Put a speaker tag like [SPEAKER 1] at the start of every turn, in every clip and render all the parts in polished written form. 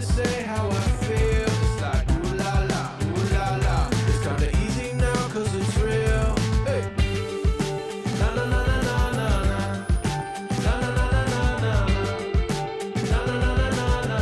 [SPEAKER 1] to say how I feel. It's like ooh la la, it's kinda easy now 'cause it's real. Hey. Na na na na na na na. Na na na na na na. Na na na na na na.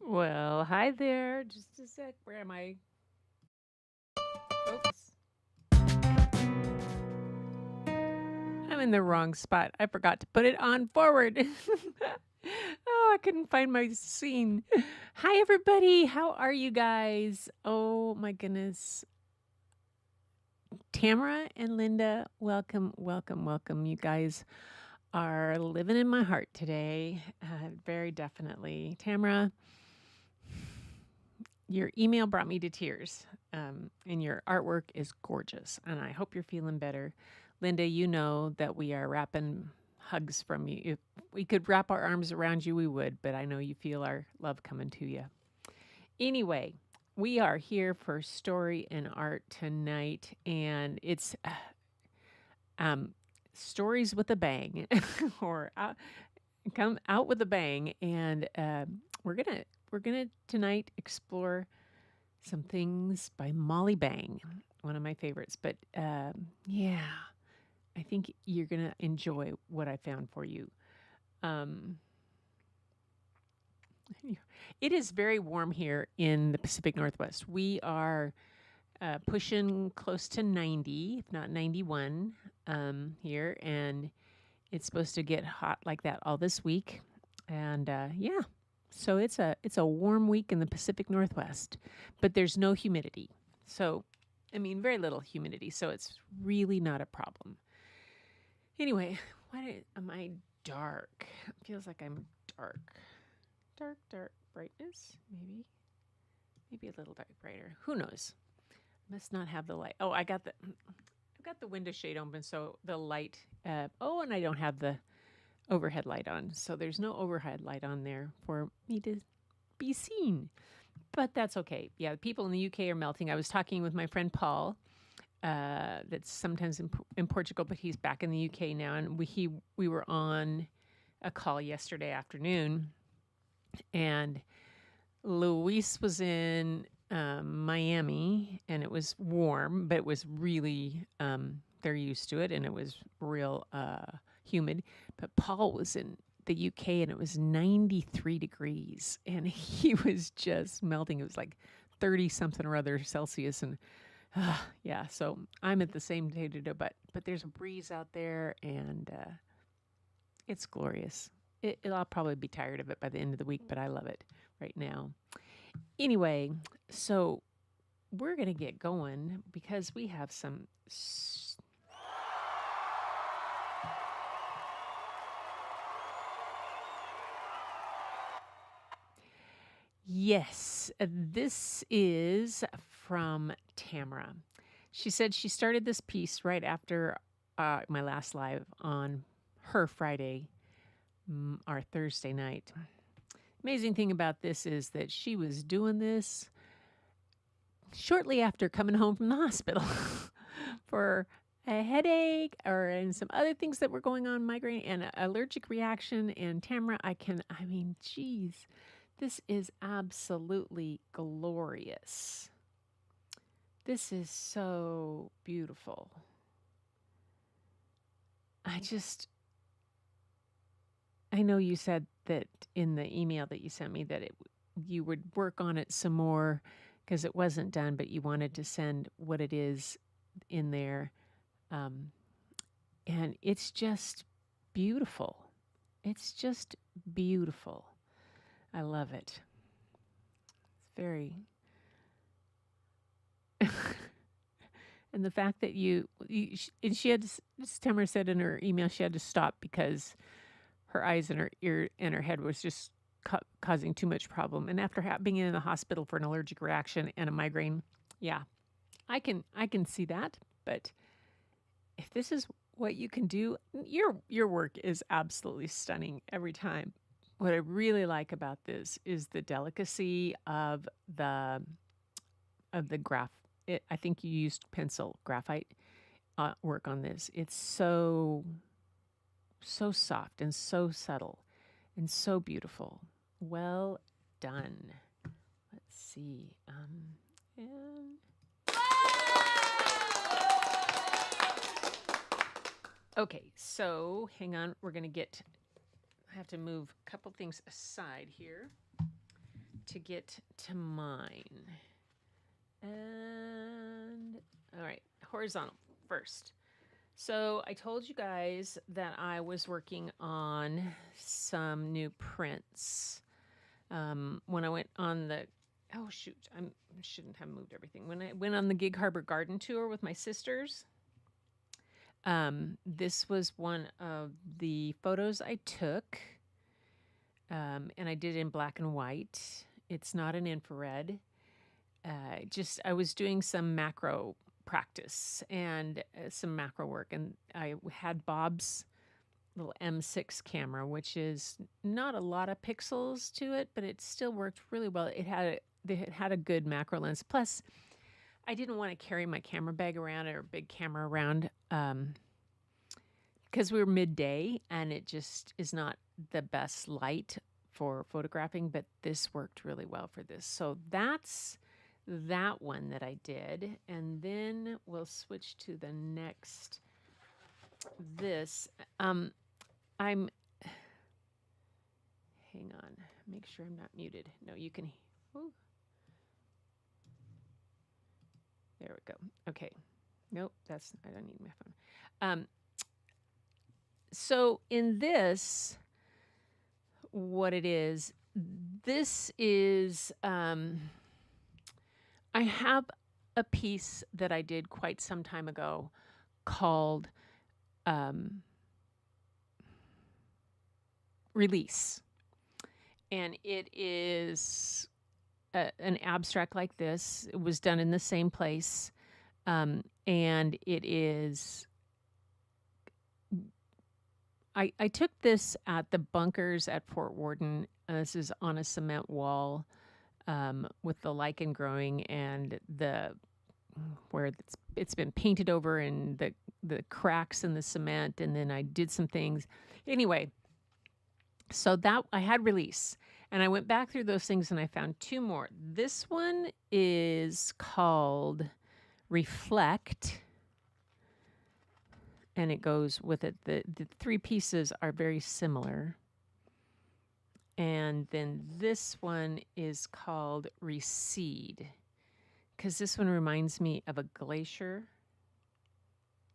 [SPEAKER 2] Well, hi there. Just a sec. Where am I? Oops. I'm in the wrong spot. I forgot to put it on forward. Oh, I couldn't find my scene. Hi, everybody. How are you guys? Oh, my goodness. Tamara and Linda, welcome, welcome, welcome. You guys are living in my heart today. Very definitely. Tamara, your email brought me to tears, and your artwork is gorgeous, and I hope you're feeling better. Linda, you know that we are wrapping hugs from you. If we could wrap our arms around you, we would, but I know you feel our love coming to you. Anyway, we are here for Story and Art tonight, and it's stories with a bang, or come out with a bang, and we're gonna tonight explore some things by Molly Bang, one of my favorites. But yeah, I think you're gonna enjoy what I found for you. Um, it is very warm here in the Pacific Northwest. We are pushing close to 90, if not 91, here, and it's supposed to get hot like that all this week. And yeah, so it's a warm week in the Pacific Northwest, but there's no humidity. So, I mean, very little humidity, so it's really not a problem. Anyway, why am I dark? It feels like I'm dark. Dark brightness, maybe a little dark brighter. Who knows? Must not have the light. Oh, I've got the window shade open, so the light. And I don't have the overhead light on, so there's no overhead light on there for me to be seen. But that's okay. Yeah, the people in the UK are melting. I was talking with my friend Paul, that's sometimes in Portugal, but he's back in the UK now, and we were on a call yesterday afternoon, and Luis was in Miami, and it was warm, but it was really they're used to it, and it was real humid. But Paul was in the UK, and it was 93 degrees, and he was just melting. It was like 30 something or other Celsius, and yeah. So I'm at the same potato, but there's a breeze out there, and it's glorious. I'll probably be tired of it by the end of the week, but I love it right now. Anyway, so we're going to get going because we have some. Yes, this is from Tamara. She said she started this piece right after my last live on her Friday, our Thursday night. Amazing thing about this is that she was doing this shortly after coming home from the hospital for a headache and some other things that were going on, migraine and allergic reaction. And Tamara, geez, this is absolutely glorious. This is so beautiful. I know you said that in the email that you sent me that you would work on it some more because it wasn't done, but you wanted to send what it is in there. And it's just beautiful. It's just beautiful. I love it. It's very... And the fact that and she had to, Tamara said in her email, she had to stop because her eyes and her ear and her head was just causing too much problem. And after being in the hospital for an allergic reaction and a migraine, yeah, I can see that. But if this is what you can do, your work is absolutely stunning every time. What I really like about this is the delicacy of the graph. I think you used pencil graphite work on this. It's so soft and so subtle and so beautiful. Well done. Let's see. And okay, so hang on. I have to move a couple things aside here to get to mine. And all right, horizontal first. So I told you guys that I was working on some new prints. When I went on the, oh shoot, I shouldn't have moved everything. When I went on the Gig Harbor Garden Tour with my sisters, this was one of the photos I took, and I did it in black and white. It's not an infrared. I was doing some macro practice and some macro work, and I had Bob's little M6 camera, which is not a lot of pixels to it, but it still worked really well. It had a good macro lens. Plus, I didn't want to carry my camera bag around or a big camera around because we were midday and it just is not the best light for photographing, but this worked really well for this. So that's that one that I did. And then we'll switch to the next. This. Hang on. Make sure I'm not muted. No, you can. Ooh. There we go. Okay. Nope, I don't need my phone. So in this, what it is, this is, I have a piece that I did quite some time ago called Release. And it is an abstract like this. It was done in the same place. And it is, I took this at the bunkers at Fort Worden. This is on a cement wall with the lichen growing and where it's been painted over and the cracks in the cement. And then I did some things. Anyway, so that I had Release. And I went back through those things and I found two more. This one is called Reflect. And it goes with it. The three pieces are very similar. And then this one is called Recede. Because this one reminds me of a glacier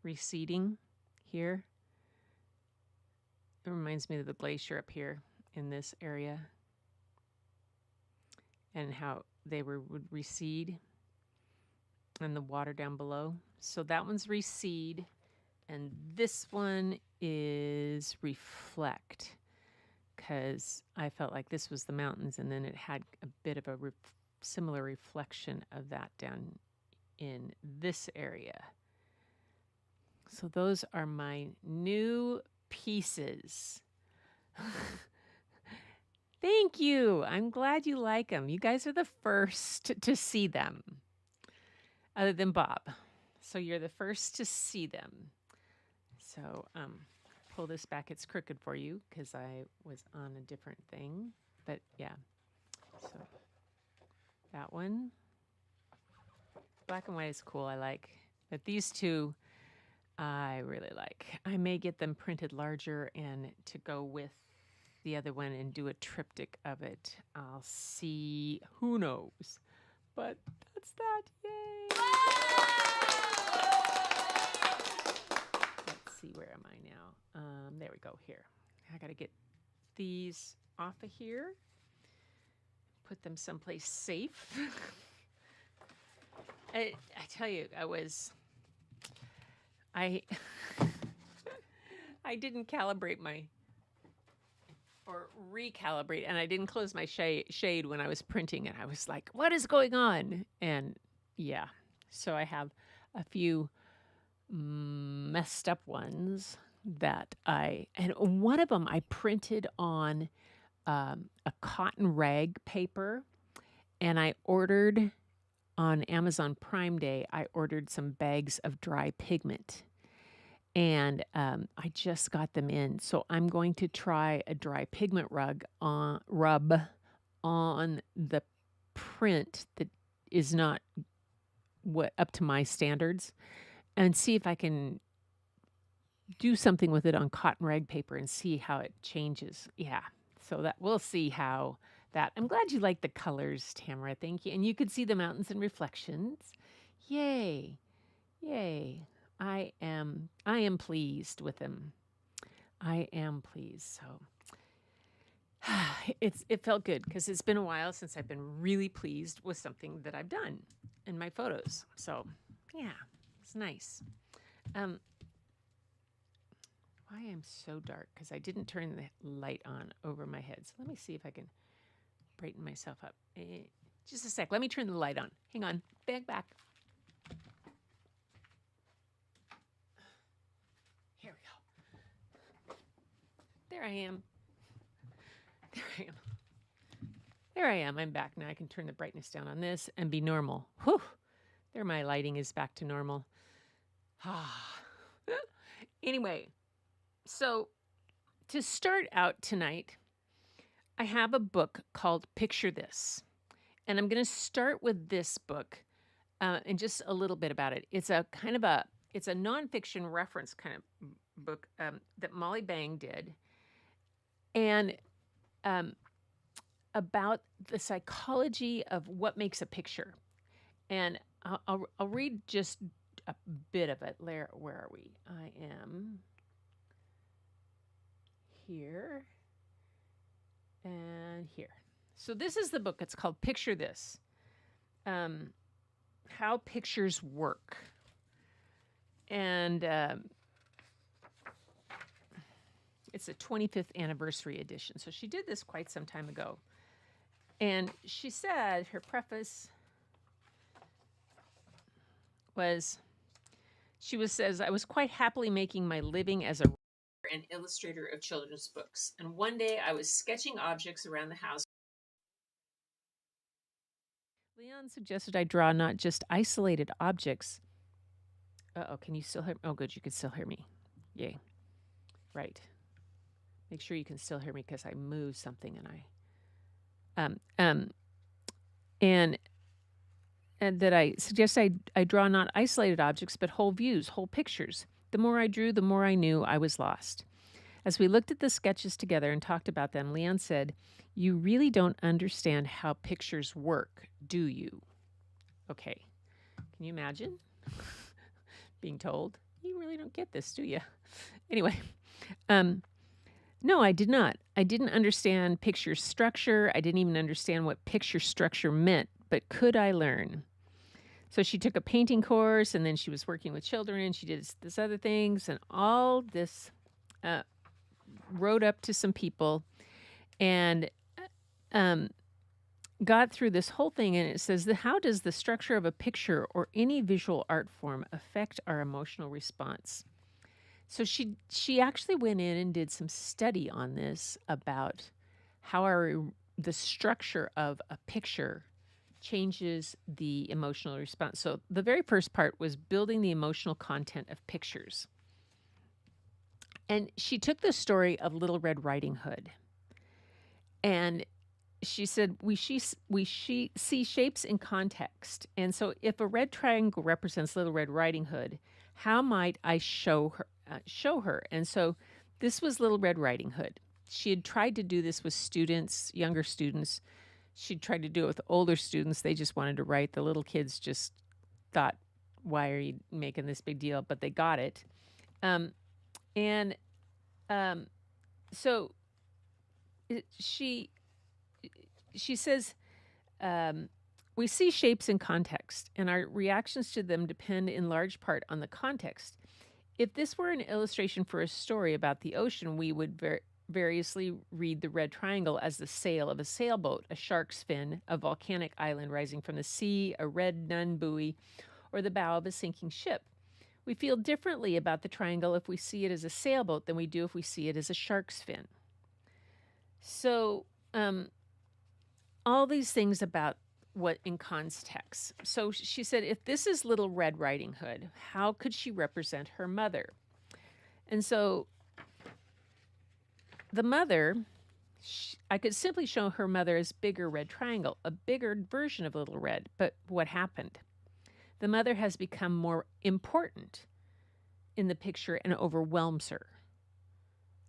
[SPEAKER 2] receding here. It reminds me of the glacier up here in this area. And how they would recede and the water down below. So that one's Recede. And this one is Reflect. Because I felt like this was the mountains and then it had a bit of a similar reflection of that down in this area. So those are my new pieces. Thank you. I'm glad you like them. You guys are the first to see them, other than Bob. So you're the first to see them. So pull this back. It's crooked for you because I was on a different thing. But yeah, so that one. Black and white is cool. I like. But these two, I really like. I may get them printed larger and to go with the other one and do a triptych of it. I'll see. Who knows? But that's that. Yay! Let's see. Where am I now? There we go. Here. I got to get these off of here. Put them someplace safe. I tell you, I was I I didn't calibrate my or recalibrate, and I didn't close my shade when I was printing it. I was like, what is going on? And yeah, so I have a few messed up ones that and one of them I printed on a cotton rag paper, and I ordered on Amazon Prime Day, I ordered some bags of dry pigment. And I just got them in. So I'm going to try a dry pigment rub on the print that is not what up to my standards, and see if I can do something with it on cotton rag paper and see how it changes. Yeah. So that we'll see how that. I'm glad you like the colors, Tamara. Thank you. And you could see the mountains and reflections. Yay. Yay. I am pleased with them. I am pleased. So it felt good because it's been a while since I've been really pleased with something that I've done in my photos. So yeah, it's nice. Why I'm so dark? Because I didn't turn the light on over my head. So let me see if I can brighten myself up. Just a sec. Let me turn the light on. Hang on. Back. Here we go. There I am. There I am. I'm back. Now I can turn the brightness down on this and be normal. Whew. There my lighting is back to normal. Anyway, so to start out tonight, I have a book called Picture This. And I'm going to start with this book and just a little bit about it. It's a it's a nonfiction reference kind of book that Molly Bang did. And about the psychology of what makes a picture. And I'll read just a bit of it. Where are we? I am here and here. So this is the book. It's called Picture This. How Pictures Work. And it's a 25th anniversary edition. So she did this quite some time ago. And she said, her preface was, says, I was quite happily making my living as a writer and illustrator of children's books. And one day I was sketching objects around the house. Leon suggested I draw not just isolated objects. Can you still hear me? Oh, good, you can still hear me. Yay. Right. Make sure you can still hear me because I moved something and and that I suggest I draw not isolated objects, but whole views, whole pictures. The more I drew, the more I knew I was lost. As we looked at the sketches together and talked about them, Leon said, you really don't understand how pictures work, do you? Okay. Can you imagine being told, you really don't get this, do you? Anyway, no, I did not. I didn't understand picture structure. I didn't even understand what picture structure meant, but could I learn? So she took a painting course, and then she was working with children, and she did this other things, and all this wrote up to some people, and got through this whole thing. And it says, how does the structure of a picture or any visual art form affect our emotional response? So she actually went in and did some study on this about how the structure of a picture changes the emotional response. So the very first part was building the emotional content of pictures. And she took the story of Little Red Riding Hood. And she said, we see shapes in context. And so if a red triangle represents Little Red Riding Hood, how might I show her? And so this was Little Red Riding Hood. She had tried to do this with students, younger students. She'd tried to do it with older students. They just wanted to write. The little kids just thought, why are you making this big deal? But they got it. So she says, we see shapes in context, and our reactions to them depend in large part on the context. If this were an illustration for a story about the ocean, we would variously read the red triangle as the sail of a sailboat, a shark's fin, a volcanic island rising from the sea, a red nun buoy, or the bow of a sinking ship. We feel differently about the triangle if we see it as a sailboat than we do if we see it as a shark's fin. So, all these things about what in context. So she said, if this is Little Red Riding Hood, how could she represent her mother? And so the mother, I could simply show her mother as bigger red triangle, a bigger version of Little Red. But what happened? The mother has become more important in the picture and overwhelms her.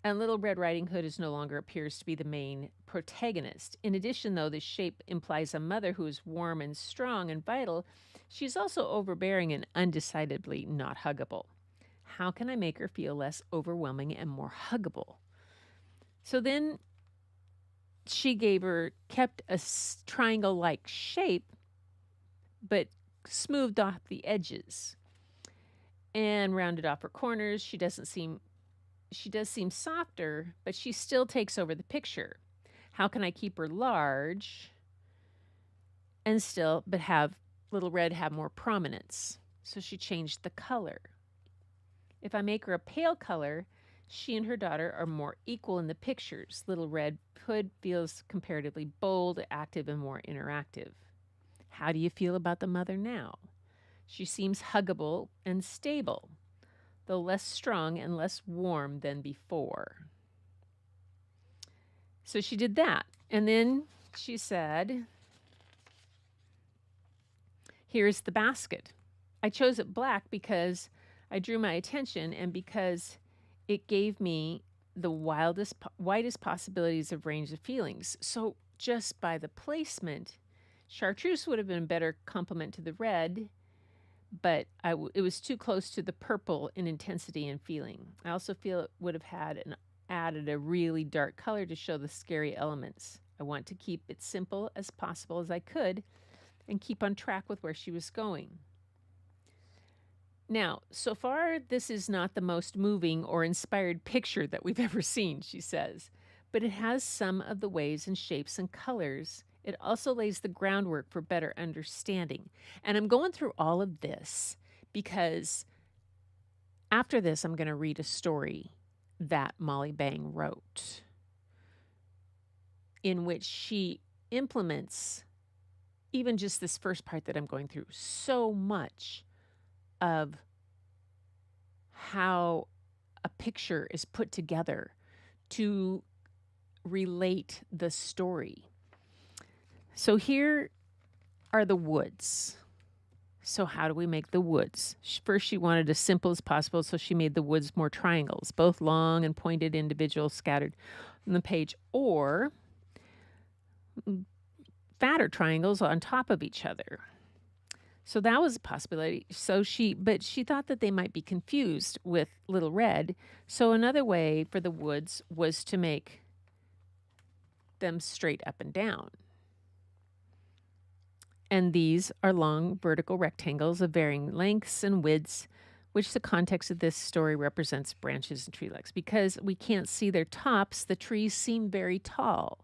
[SPEAKER 2] And Little Red Riding Hood no longer appears to be the main protagonist. In addition, though, the shape implies a mother who is warm and strong and vital. She's also overbearing and undecidedly not huggable. How can I make her feel less overwhelming and more huggable? So then she kept a triangle-like shape, but smoothed off the edges and rounded off her corners. She does seem softer, but she still takes over the picture. How can I keep her large and but have Little Red have more prominence? So she changed the color. If I make her a pale color, she and her daughter are more equal in the pictures. Little Red Hood feels comparatively bold, active, and more interactive. How do you feel about the mother now? She seems huggable and stable, though less strong and less warm than before. So she did that. And then she said, here's the basket. I chose it black because I drew my attention and because it gave me the widest possibilities of range of feelings. So just by the placement, chartreuse would have been a better complement to the red, but it was too close to the purple in intensity and feeling. I also feel it would have added a really dark color to show the scary elements. I want to keep it simple as possible as I could and keep on track with where she was going. Now, so far, this is not the most moving or inspired picture that we've ever seen, she says, but it has some of the ways and shapes and colors. It also lays the groundwork for better understanding. And I'm going through all of this because after this, I'm going to read a story that Molly Bang wrote in which she implements, even just this first part that I'm going through, so much of how a picture is put together to relate the story. So here are the woods. So how do we make the woods? First, she wanted as simple as possible, so she made the woods more triangles, both long and pointed individuals scattered on the page, or fatter triangles on top of each other. So that was a possibility. But she thought that they might be confused with Little Red. So another way for the woods was to make them straight up and down. And these are long vertical rectangles of varying lengths and widths, which the context of this story represents branches and tree legs. Because we can't see their tops, the trees seem very tall.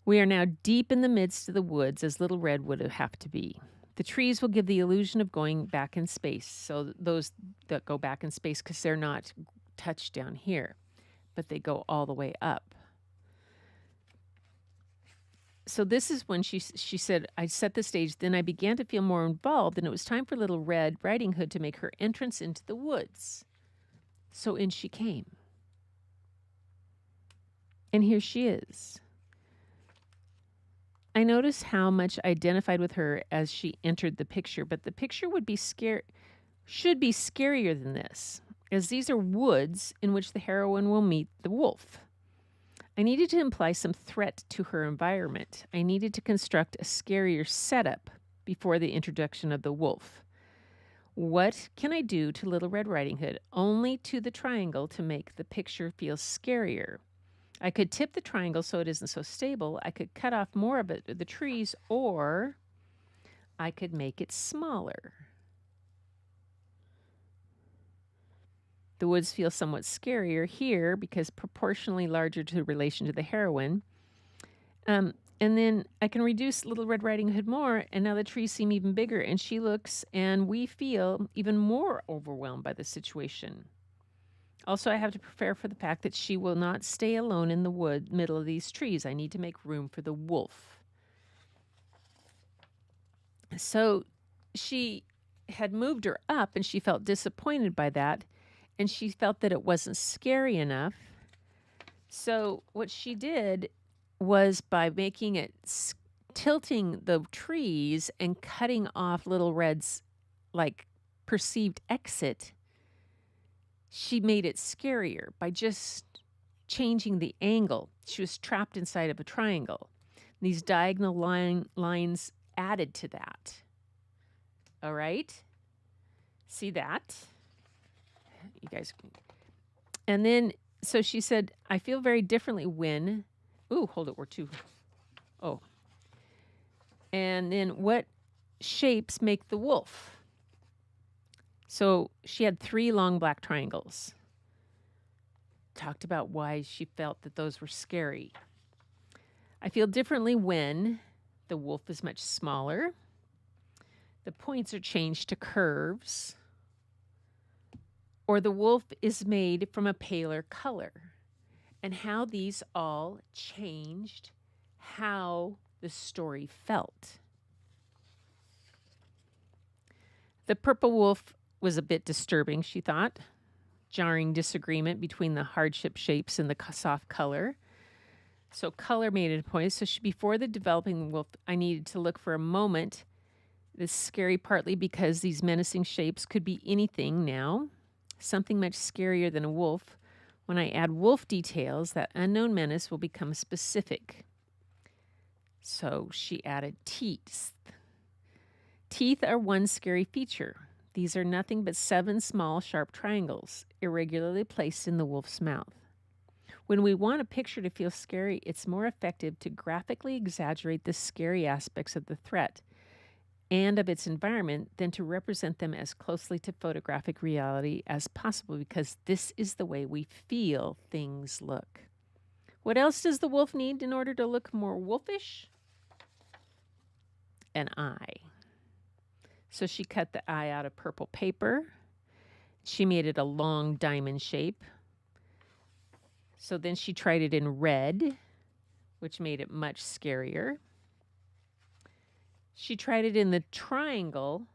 [SPEAKER 2] We are now deep in the midst of the woods, as Little Red would have to be. The trees will give the illusion of going back in space. So those that go back in space, because they're not touched down here, but they go all the way up. So this is when she said, I set the stage, then I began to feel more involved, and it was time for Little Red Riding Hood to make her entrance into the woods. So in she came. And here she is. I noticed how much I identified with her as she entered the picture, but the picture should be scarier than this, as these are woods in which the heroine will meet the wolf. I needed to imply some threat to her environment. I needed to construct a scarier setup before the introduction of the wolf. What can I do to Little Red Riding Hood, only to the triangle, to make the picture feel scarier? I could tip the triangle so it isn't so stable. I could cut off more of the trees, or I could make it smaller. The woods feel somewhat scarier here because proportionally larger to relation to the heroine. And then I can reduce Little Red Riding Hood more, and now the trees seem even bigger, and she looks and we feel even more overwhelmed by the situation. Also, I have to prepare for the fact that she will not stay alone in the middle of these trees. I need to make room for the wolf. So she had moved her up, and she felt disappointed by that, and she felt that it wasn't scary enough. So what she did was by making it tilting the trees and cutting off Little Red's perceived exit, she made it scarier by just changing the angle. She was trapped inside of a triangle. These diagonal lines added to that. All right? See that? You guys. And then, so she said, I feel very differently when, hold it, we're too, and then what shapes make the wolf? So she had 3 long black triangles. Talked about why she felt that those were scary. I feel differently when the wolf is much smaller. The points are changed to curves. Or the wolf is made from a paler color. And how these all changed how the story felt. The purple wolf was a bit disturbing, she thought. Jarring disagreement between the hardship shapes and the soft color. So color made it a point. So before the developing wolf, I needed to look for a moment. This is scary partly because these menacing shapes could be anything now. Something much scarier than a wolf. When I add wolf details, that unknown menace will become specific. So she added teeth. Teeth are one scary feature. These are nothing but 7 small, sharp triangles, irregularly placed in the wolf's mouth. When we want a picture to feel scary, it's more effective to graphically exaggerate the scary aspects of the threat and of its environment than to represent them as closely to photographic reality as possible, because this is the way we feel things look. What else does the wolf need in order to look more wolfish? An eye. So she cut the eye out of purple paper. She made it a long diamond shape. So then she tried it in red, which made it much scarier. She tried it in the triangle,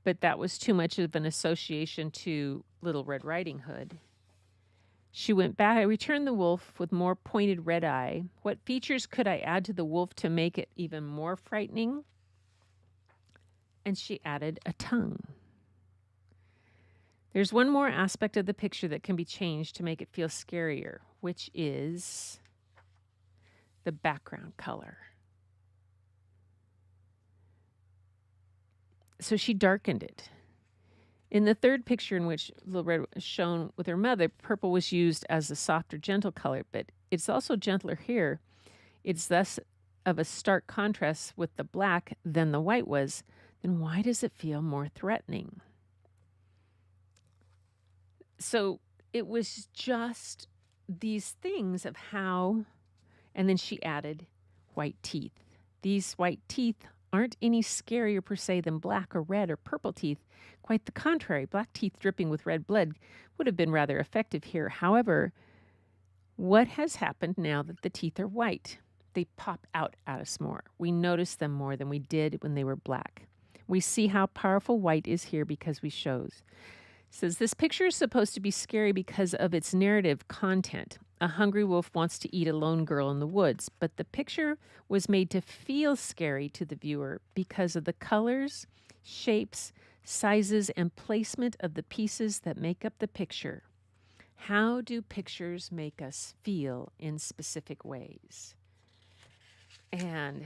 [SPEAKER 2] but that was too much of an association to Little Red Riding Hood. She went back. I returned the wolf with more pointed red eye. What features could I add to the wolf to make it even more frightening? And she added a tongue. There's one more aspect of the picture that can be changed to make it feel scarier, which is the background color. So she darkened it. In the third picture in which Little Red was shown with her mother, purple was used as a softer, gentle color, but it's also gentler here. It's thus of a stark contrast with the black than the white was. Then why does it feel more threatening? So it was just these things of how, and then she added white teeth. These white teeth aren't any scarier per se than black or red or purple teeth. Quite the contrary. Black teeth dripping with red blood would have been rather effective here. However, what has happened now that the teeth are white? They pop out at us more. We notice them more than we did when they were black. We see how powerful white is here because we shows. It says this picture is supposed to be scary because of its narrative content. A hungry wolf wants to eat a lone girl in the woods, but the picture was made to feel scary to the viewer because of the colors, shapes, sizes, and placement of the pieces that make up the picture. How do pictures make us feel in specific ways? And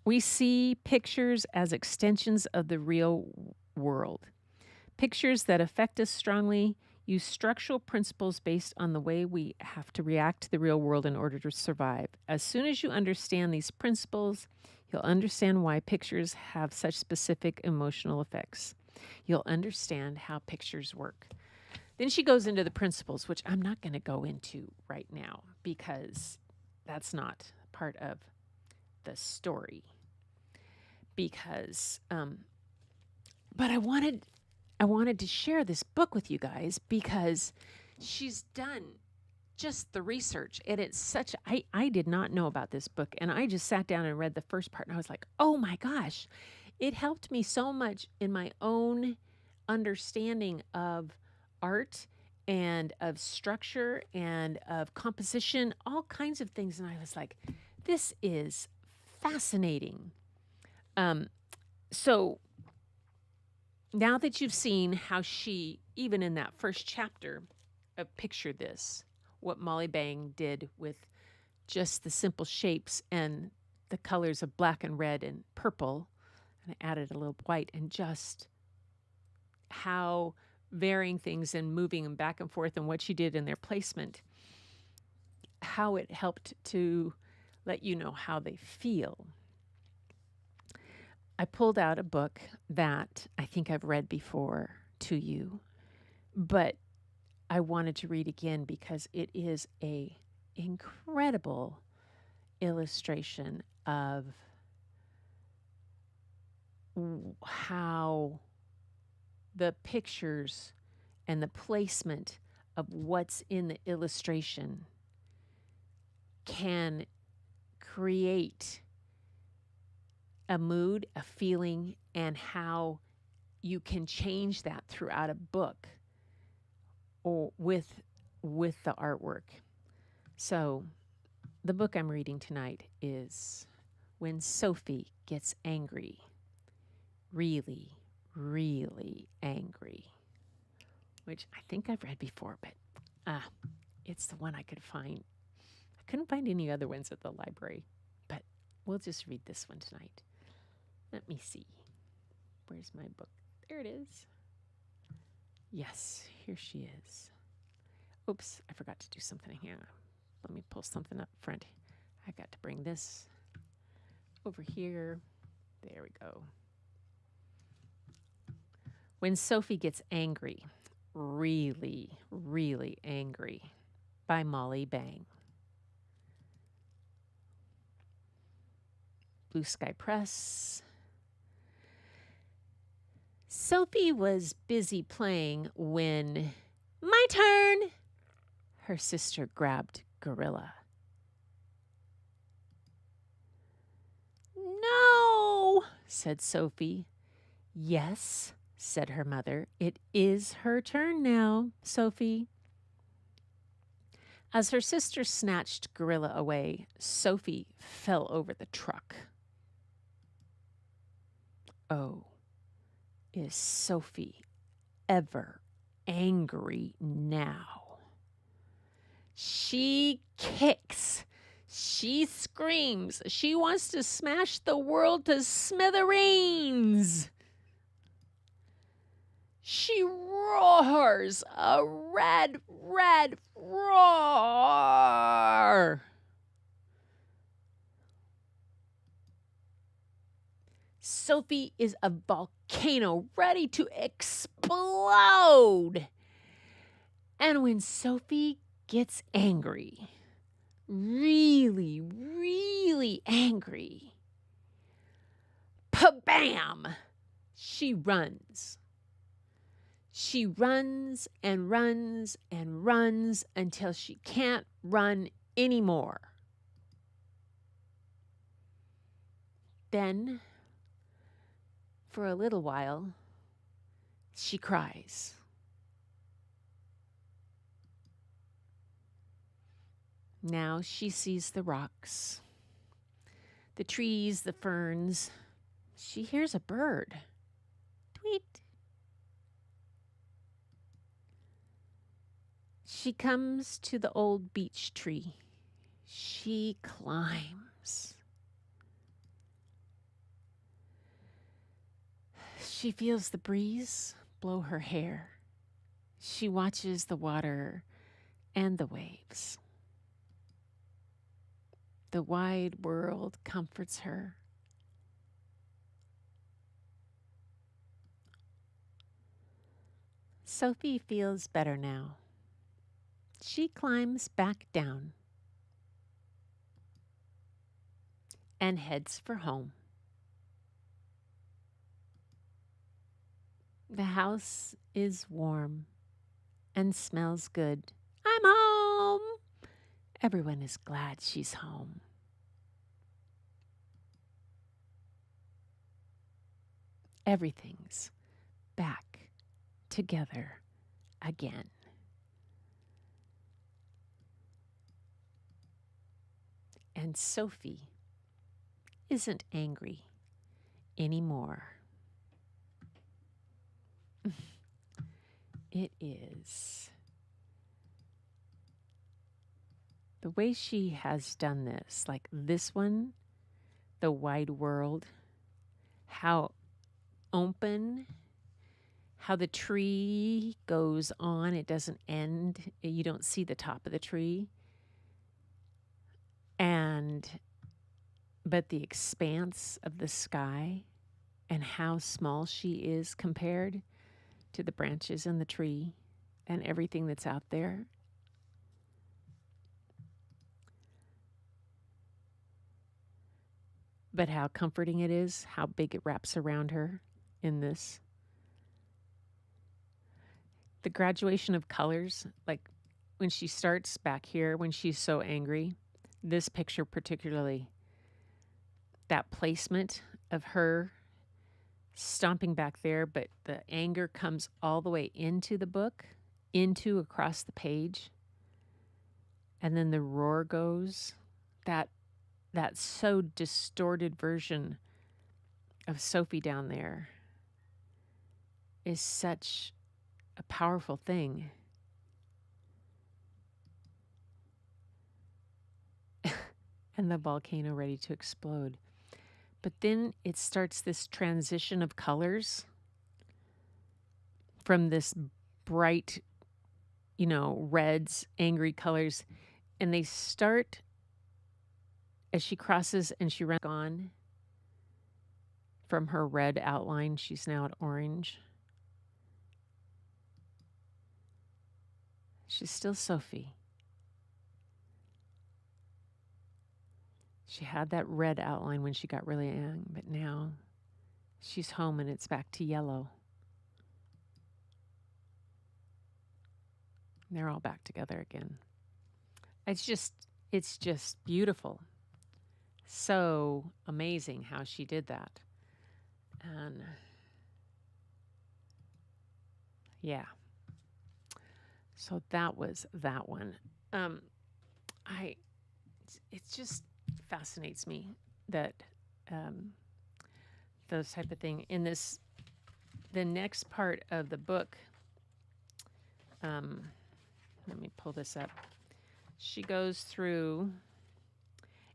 [SPEAKER 2] we see pictures as extensions of the real world. Pictures that affect us strongly use structural principles based on the way we have to react to the real world in order to survive. As soon as you understand these principles, you'll understand why pictures have such specific emotional effects. you'll understand how pictures work. Then she goes into the principles, which I'm not going to go into right now because that's not part of the story. Because, but I wanted to share this book with you guys because she's done just the research, and it's such, I did not know about this book, and I just sat down and read the first part, and I was like, oh my gosh, it helped me so much in my own understanding of art and of structure and of composition, all kinds of things, and I was like, this is fascinating. So now that you've seen how she, even in that first chapter of Picture This, what Molly Bang did with just the simple shapes and the colors of black and red and purple, and I added a little white, and just how varying things and moving them back and forth and what she did in their placement, how it helped to let you know how they feel. I pulled out a book that I think I've read before to you, but I wanted to read again because it is a incredible illustration of how the pictures and the placement of what's in the illustration can create a mood, a feeling, and how you can change that throughout a book or with the artwork. So the book I'm reading tonight is When Sophie Gets Angry. Really, really angry. Which I think I've read before, but it's the one I could find. I couldn't find any other ones at the library, but we'll just read this one tonight. Let me see. Where's my book? There it is. Yes, here she is. Oops, I forgot to do something here. Let me pull something up front. I got to bring this over here. There we go. When Sophie Gets Angry, really, really angry, by Molly Bang. Blue Sky Press. Sophie was busy playing when, my turn, her sister grabbed Gorilla. No, said Sophie. Yes, said her mother. It is her turn now, Sophie. As her sister snatched Gorilla away, Sophie fell over the truck. Oh, is Sophie ever angry now? She kicks. She screams. She wants to smash the world to smithereens. She roars a red, red roar. Sophie is a volcano ready to explode. And when Sophie gets angry, really, really angry, pa-bam, she runs. She runs and runs and runs until she can't run anymore. Then, for a little while, she cries. Now she sees the rocks, the trees, the ferns. She hears a bird. Tweet. She comes to the old beech tree. She climbs. She feels the breeze blow her hair. She watches the water and the waves. The wide world comforts her. Sophie feels better now. She climbs back down and heads for home. The house is warm and smells good. I'm home. Everyone is glad she's home. Everything's back together again. And Sophie isn't angry anymore. It is. The way she has done this, like this one, the wide world, how open, how the tree goes on, it doesn't end. You don't see the top of the tree. But the expanse of the sky and how small she is compared to the branches in the tree and everything that's out there. But how comforting it is, how big it wraps around her in this. The graduation of colors, like when she starts back here, when she's so angry, this picture particularly, that placement of her stomping back there, but the anger comes all the way into the book, into across the page. And then the roar goes. That so distorted version of Sophie down there is such a powerful thing. And the volcano ready to explode. But then it starts this transition of colors from this bright, reds, angry colors. And they start as she crosses and she runs on from her red outline. She's now at orange. She's still Sophie. She had that red outline when she got really young, but now she's home and it's back to yellow. And they're all back together again. It's just beautiful. So amazing how she did that. And yeah. So that was that one. It just fascinates me that those type of thing in this. The next part of the book. Let me pull this up. She goes through,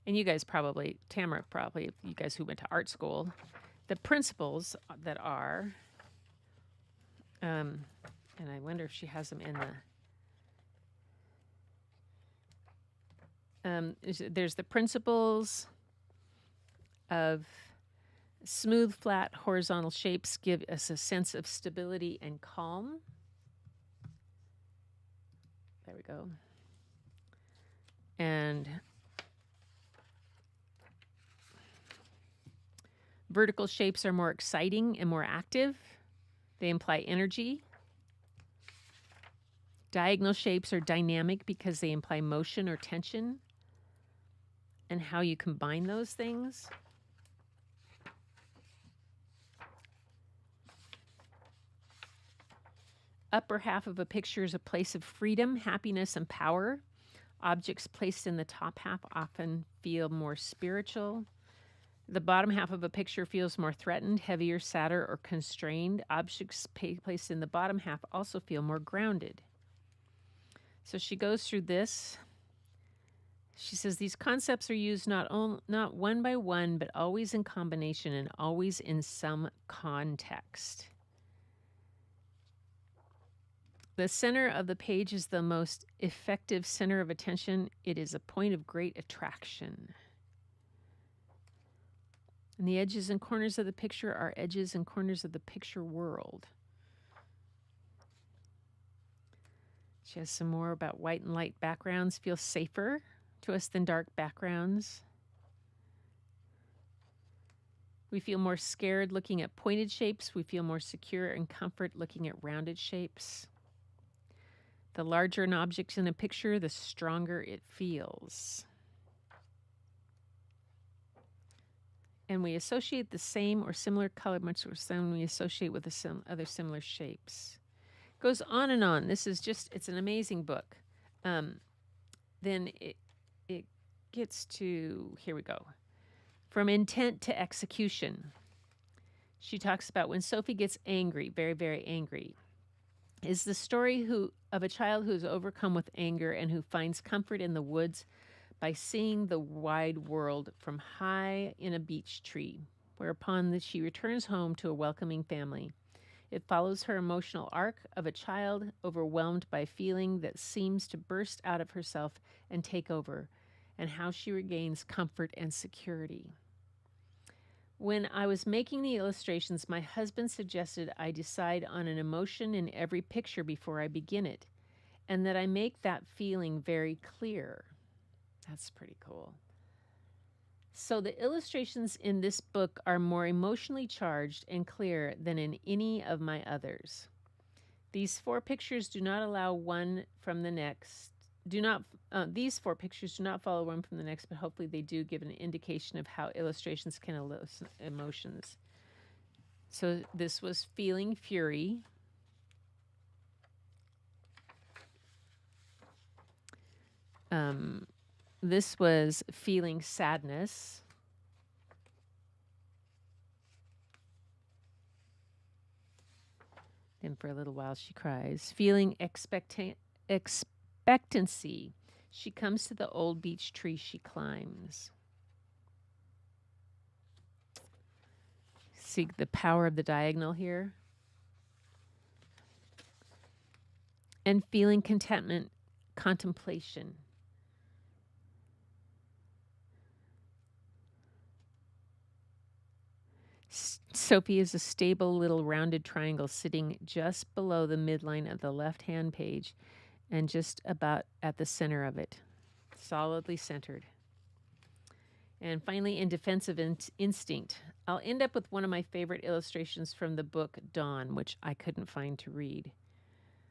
[SPEAKER 2] and you guys probably, Tamara probably, you guys who went to art school, the principles that are, and I wonder if she has them in the, there's the principles of smooth, flat, horizontal shapes give us a sense of stability and calm. There we go. And vertical shapes are more exciting and more active. They imply energy. Diagonal shapes are dynamic because they imply motion or tension. And how you combine those things. Upper half of a picture is a place of freedom, happiness, and power. Objects placed in the top half often feel more spiritual. The bottom half of a picture feels more threatened, heavier, sadder, or constrained. Objects placed in the bottom half also feel more grounded. So she goes through this. She says these concepts are used not one by one, but always in combination and always in some context. The center of the page is the most effective center of attention. It is a point of great attraction. And the edges and corners of the picture are edges and corners of the picture world. She has some more about white and light backgrounds feel safer to us than dark backgrounds. We feel more scared looking at pointed shapes. We feel more secure and comfort looking at rounded shapes. The larger an object in a picture, the stronger it feels. And we associate the same or similar color much worse than we associate with other similar shapes. Goes on and on. This is just, it's an amazing book. Then it gets to, here we go. From intent to execution. She talks about when Sophie gets angry, very, very angry, is the story of a child who is overcome with anger and who finds comfort in the woods by seeing the wide world from high in a beech tree, whereupon she returns home to a welcoming family. It follows her emotional arc of a child overwhelmed by a feeling that seems to burst out of herself and take over, and how she regains comfort and security. When I was making the illustrations, my husband suggested I decide on an emotion in every picture before I begin it, and that I make that feeling very clear. That's pretty cool. So the illustrations in this book are more emotionally charged and clear than in any of my others. These four pictures do not allow one from the next. These four pictures do not follow one from the next, but hopefully they do give an indication of how illustrations can elicit emotions. So this was Feeling Fury. This was Feeling Sadness. Then for a little while she cries. Feeling expectancy. She comes to the old beech tree she climbs. See the power of the diagonal here? And feeling contentment, contemplation. Sophie is a stable little rounded triangle sitting just below the midline of the left-hand page and just about at the center of it, solidly centered. And finally, in Defensive Instinct, I'll end up with one of my favorite illustrations from the book Dawn, which I couldn't find to read.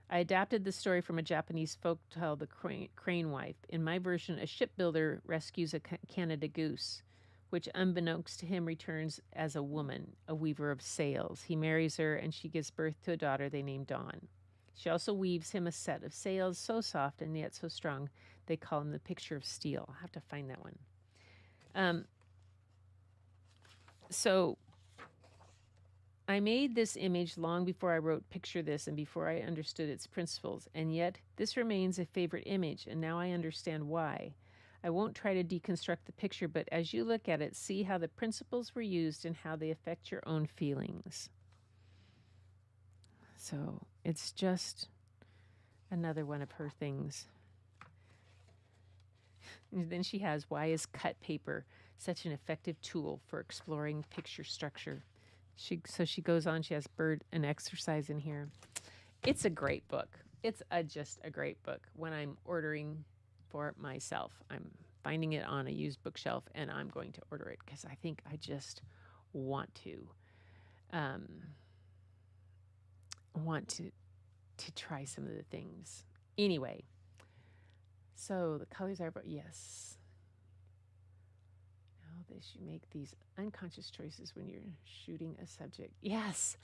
[SPEAKER 2] I adapted the story from a Japanese folktale, The Crane Wife. In my version, a shipbuilder rescues a Canada goose, which unbeknownst to him returns as a woman, a weaver of sails. He marries her, and she gives birth to a daughter they name Dawn. She also weaves him a set of sails so soft and yet so strong, they call him the picture of steel. I'll have to find that one. So I made this image long before I wrote Picture This and before I understood its principles, and yet this remains a favorite image, and now I understand why. I won't try to deconstruct the picture, but as you look at it, see how the principles were used and how they affect your own feelings. So it's just another one of her things. And then she has, why is cut paper such an effective tool for exploring picture structure? So she goes on, she has bird and exercise in here. It's a great book. It's just a great book. When I'm ordering for myself, I'm finding it on a used bookshelf, and I'm going to order it because I think I just want to try some of the things. Anyway, so the colors are, yes. Now that you make these unconscious choices when you're shooting a subject. Yes.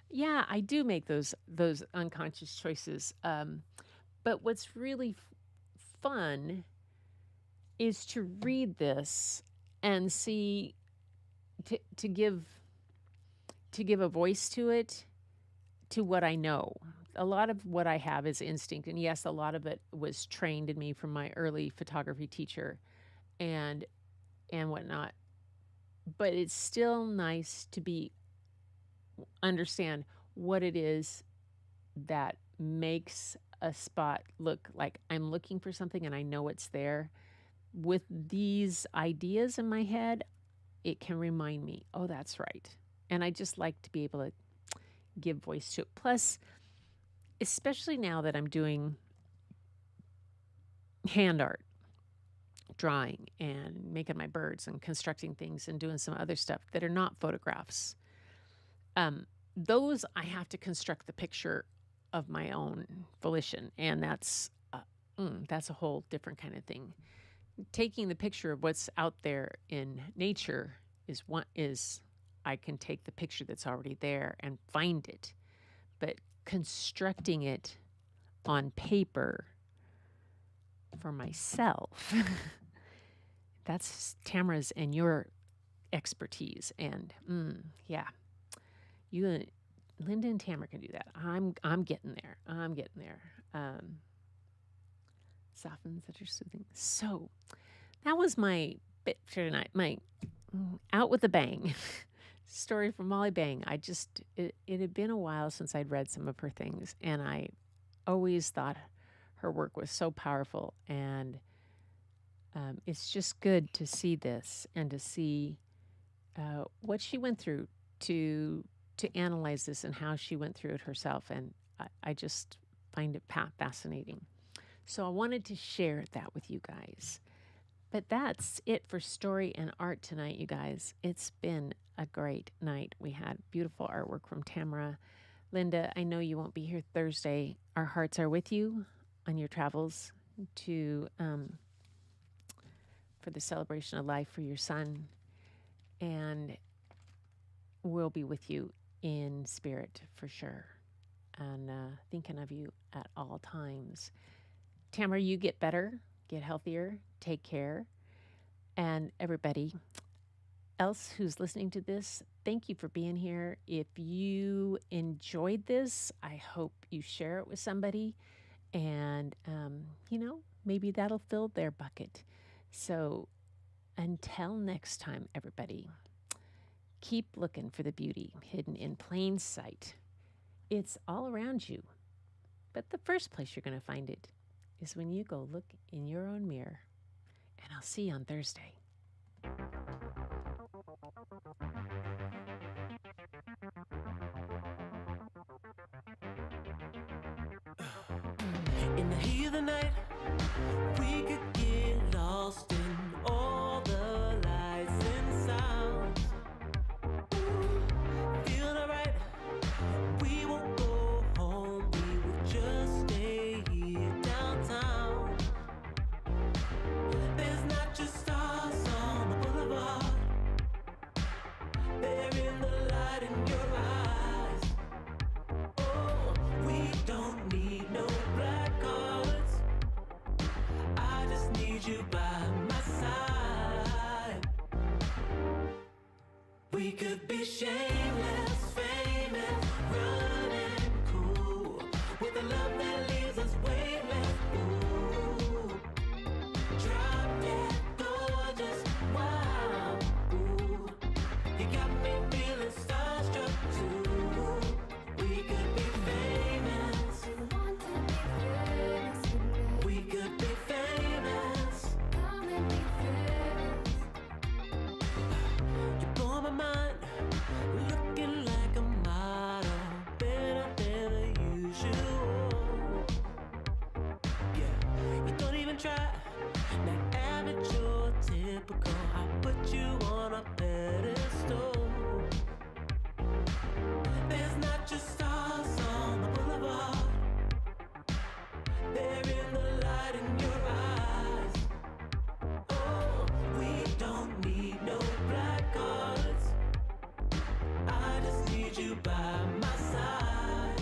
[SPEAKER 2] Yeah, I do make those unconscious choices. But what's really fun is to read this and see, to give a voice to it, to what I know. A lot of what I have is instinct, and yes, a lot of it was trained in me from my early photography teacher and whatnot. But it's still nice to understand what it is that makes a spot look like I'm looking for something and I know it's there. With these ideas in my head, it can remind me, oh, that's right. And I just like to be able to give voice to it. Plus, especially now that I'm doing hand art, drawing and making my birds and constructing things and doing some other stuff that are not photographs. Those I have to construct the picture of my own volition, and that's a whole different kind of thing. Taking the picture of what's out there in nature is I can take the picture that's already there and find it, but constructing it on paper for myself, that's Tamara's and your expertise. And yeah, you, Linda and Tamara can do that. I'm getting there. I'm getting there. Softens that are soothing. So that was my bit for tonight. My out with a bang story from Molly Bang. It had been a while since I'd read some of her things, and I always thought her work was so powerful. And it's just good to see this and to see what she went through to analyze this and how she went through it herself. And I just find it fascinating. So I wanted to share that with you guys. But that's it for story and art tonight, you guys. It's been a great night. We had beautiful artwork from Tamara. Linda, I know you won't be here Thursday. Our hearts are with you on your travels to for the celebration of life for your son. And we'll be with you in spirit for sure. And thinking of you at all times. Tamara, you get better, get healthier, take care. And everybody else who's listening to this, thank you for being here. If you enjoyed this, I hope you share it with somebody. And, maybe that'll fill their bucket. So until next time, everybody, keep looking for the beauty hidden in plain sight. It's all around you. But the first place you're going to find it is when you go look in your own mirror. And I'll see you on Thursday.
[SPEAKER 1] In the heat of the night, we could get lost in all the lights and sounds. Feeling alright, we won't go home, we will just stay here downtown. There's not just stars on the boulevard, they're in the light in your eyes. Oh, we don't need no black cards, I just need you by my side. We could be shameless, famous, running cool, with a love that leaves us weightless. Ooh, drop dead gorgeous, wow. Ooh, you got me feeling starstruck too. We could be famous, we could be famous. You blow my mind, looking like a model, better than the usual. Yeah, you don't even try, not average or typical. I put you on a pedestal. There's not just stars on the boulevard, they're in the light in your eyes. Oh, we don't need no black cards, I just need you by my side.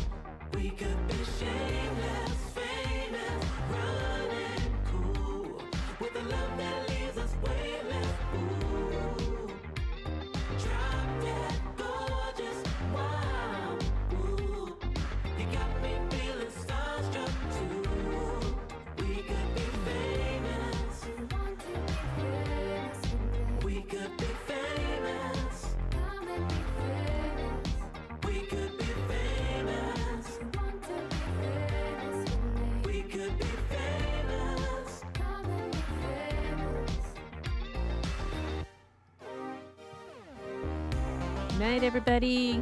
[SPEAKER 1] We could be shameless, famous, running cool, with a love that leaves us weightless. Ooh, drop dead gorgeous, wow. Ooh, you got me feeling starstruck too. We could be famous, we could be famous, we could be famous, we could be famous.
[SPEAKER 2] Night, everybody.